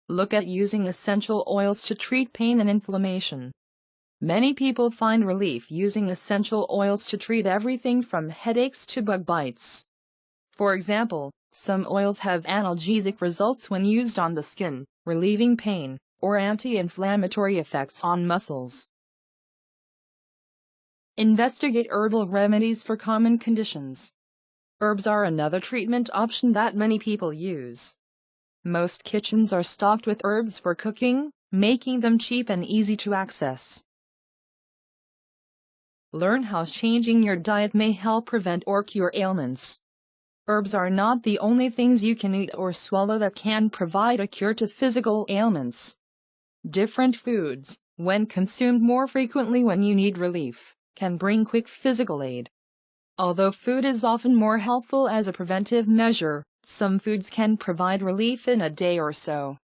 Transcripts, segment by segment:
Look at using essential oils to treat pain and inflammation. Many people find relief using essential oils to treat everything from headaches to bug bites. For example, some oils have analgesic results when used on the skin, relieving pain, or anti-inflammatory effects on muscles. Investigate herbal remedies for common conditions. Herbs are another treatment option that many people use. Most kitchens are stocked with herbs for cooking, making them cheap and easy to access. Learn how changing your diet may help prevent or cure ailments. Herbs are not the only things you can eat or swallow that can provide a cure to physical ailments. Different foods, when consumed more frequently when you need relief, can bring quick physical aid. Although food is often more helpful as a preventive measure, some foods can provide relief in a day or so.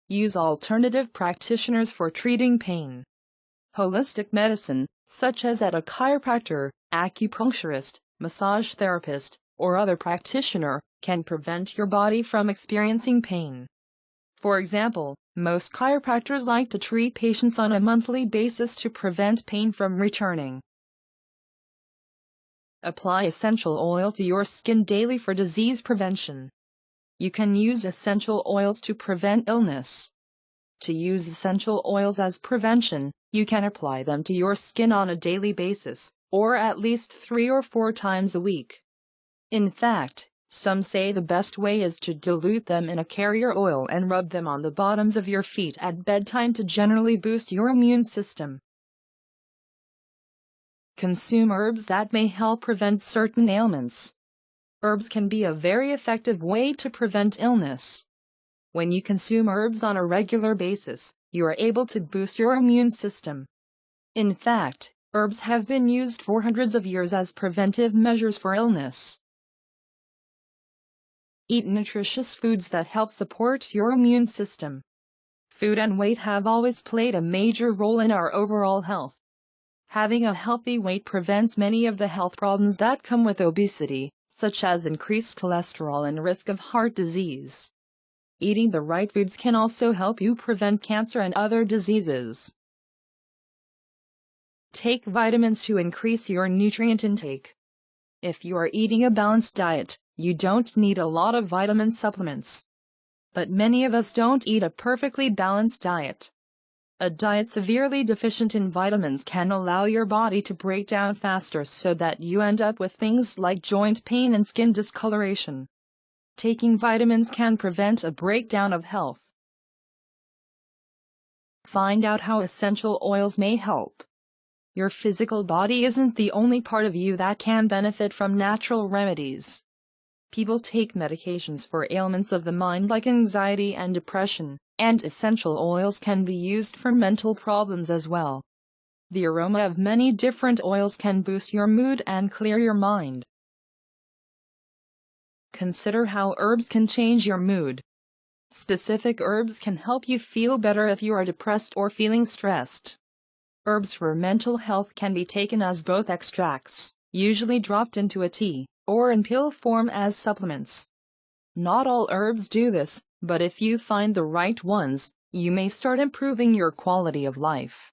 Use alternative practitioners for treating pain. Holistic medicine, such as at a chiropractor, acupuncturist, massage therapist, or other practitioner, can prevent your body from experiencing pain. For example, most chiropractors like to treat patients on a monthly basis to prevent pain from returning. Apply essential oil to your skin daily for disease prevention. You can use essential oils to prevent illness. To use essential oils as prevention, you can apply them to your skin on a daily basis, or at least 3 or 4 times a week. In fact, some say the best way is to dilute them in a carrier oil and rub them on the bottoms of your feet at bedtime to generally boost your immune system. Consume herbs that may help prevent certain ailments. Herbs can be a very effective way to prevent illness. When you consume herbs on a regular basis, you are able to boost your immune system. In fact, herbs have been used for hundreds of years as preventive measures for illness. Eat nutritious foods that help support your immune system. Food and weight have always played a major role in our overall health. Having a healthy weight prevents many of the health problems that come with obesity, such as increased cholesterol and risk of heart disease. Eating the right foods can also help you prevent cancer and other diseases. Take vitamins to increase your nutrient intake. If you are eating a balanced diet, you don't need a lot of vitamin supplements. But many of us don't eat a perfectly balanced diet. A diet severely deficient in vitamins can allow your body to break down faster so that you end up with things like joint pain and skin discoloration. Taking vitamins can prevent a breakdown of health. Find out how essential oils may help. Your physical body isn't the only part of you that can benefit from natural remedies. People take medications for ailments of the mind like anxiety and depression, and essential oils can be used for mental problems as well. The aroma of many different oils can boost your mood and clear your mind. Consider how herbs can change your mood. Specific herbs can help you feel better if you are depressed or feeling stressed. Herbs for mental health can be taken as both extracts, usually dropped into a tea, or in pill form as supplements. Not all herbs do this, but if you find the right ones, you may start improving your quality of life.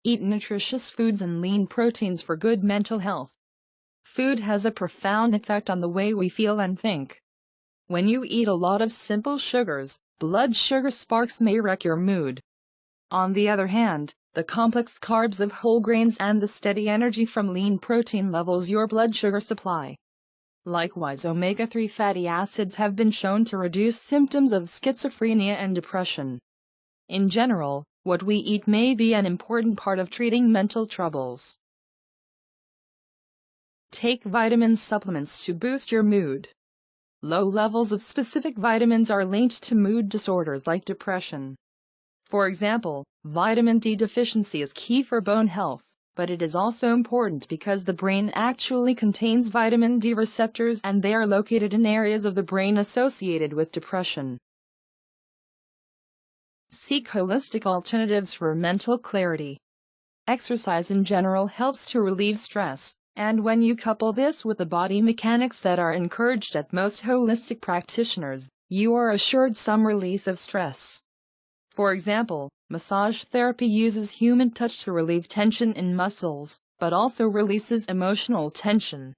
Eat nutritious foods and lean proteins for good mental health. Food has a profound effect on the way we feel and think. When you eat a lot of simple sugars, blood sugar spikes may wreck your mood. On the other hand, the complex carbs of whole grains and the steady energy from lean protein levels your blood sugar supply. Likewise, omega-3 fatty acids have been shown to reduce symptoms of schizophrenia and depression. In general, what we eat may be an important part of treating mental troubles. Take vitamin supplements to boost your mood. Low levels of specific vitamins are linked to mood disorders like depression. For example, vitamin D deficiency is key for bone health, but it is also important because the brain actually contains vitamin D receptors and they are located in areas of the brain associated with depression. Seek holistic alternatives for mental clarity. Exercise in general helps to relieve stress, And when you couple this with the body mechanics that are encouraged at most holistic practitioners, you are assured some release of stress. For example, massage therapy uses human touch to relieve tension in muscles, but also releases emotional tension.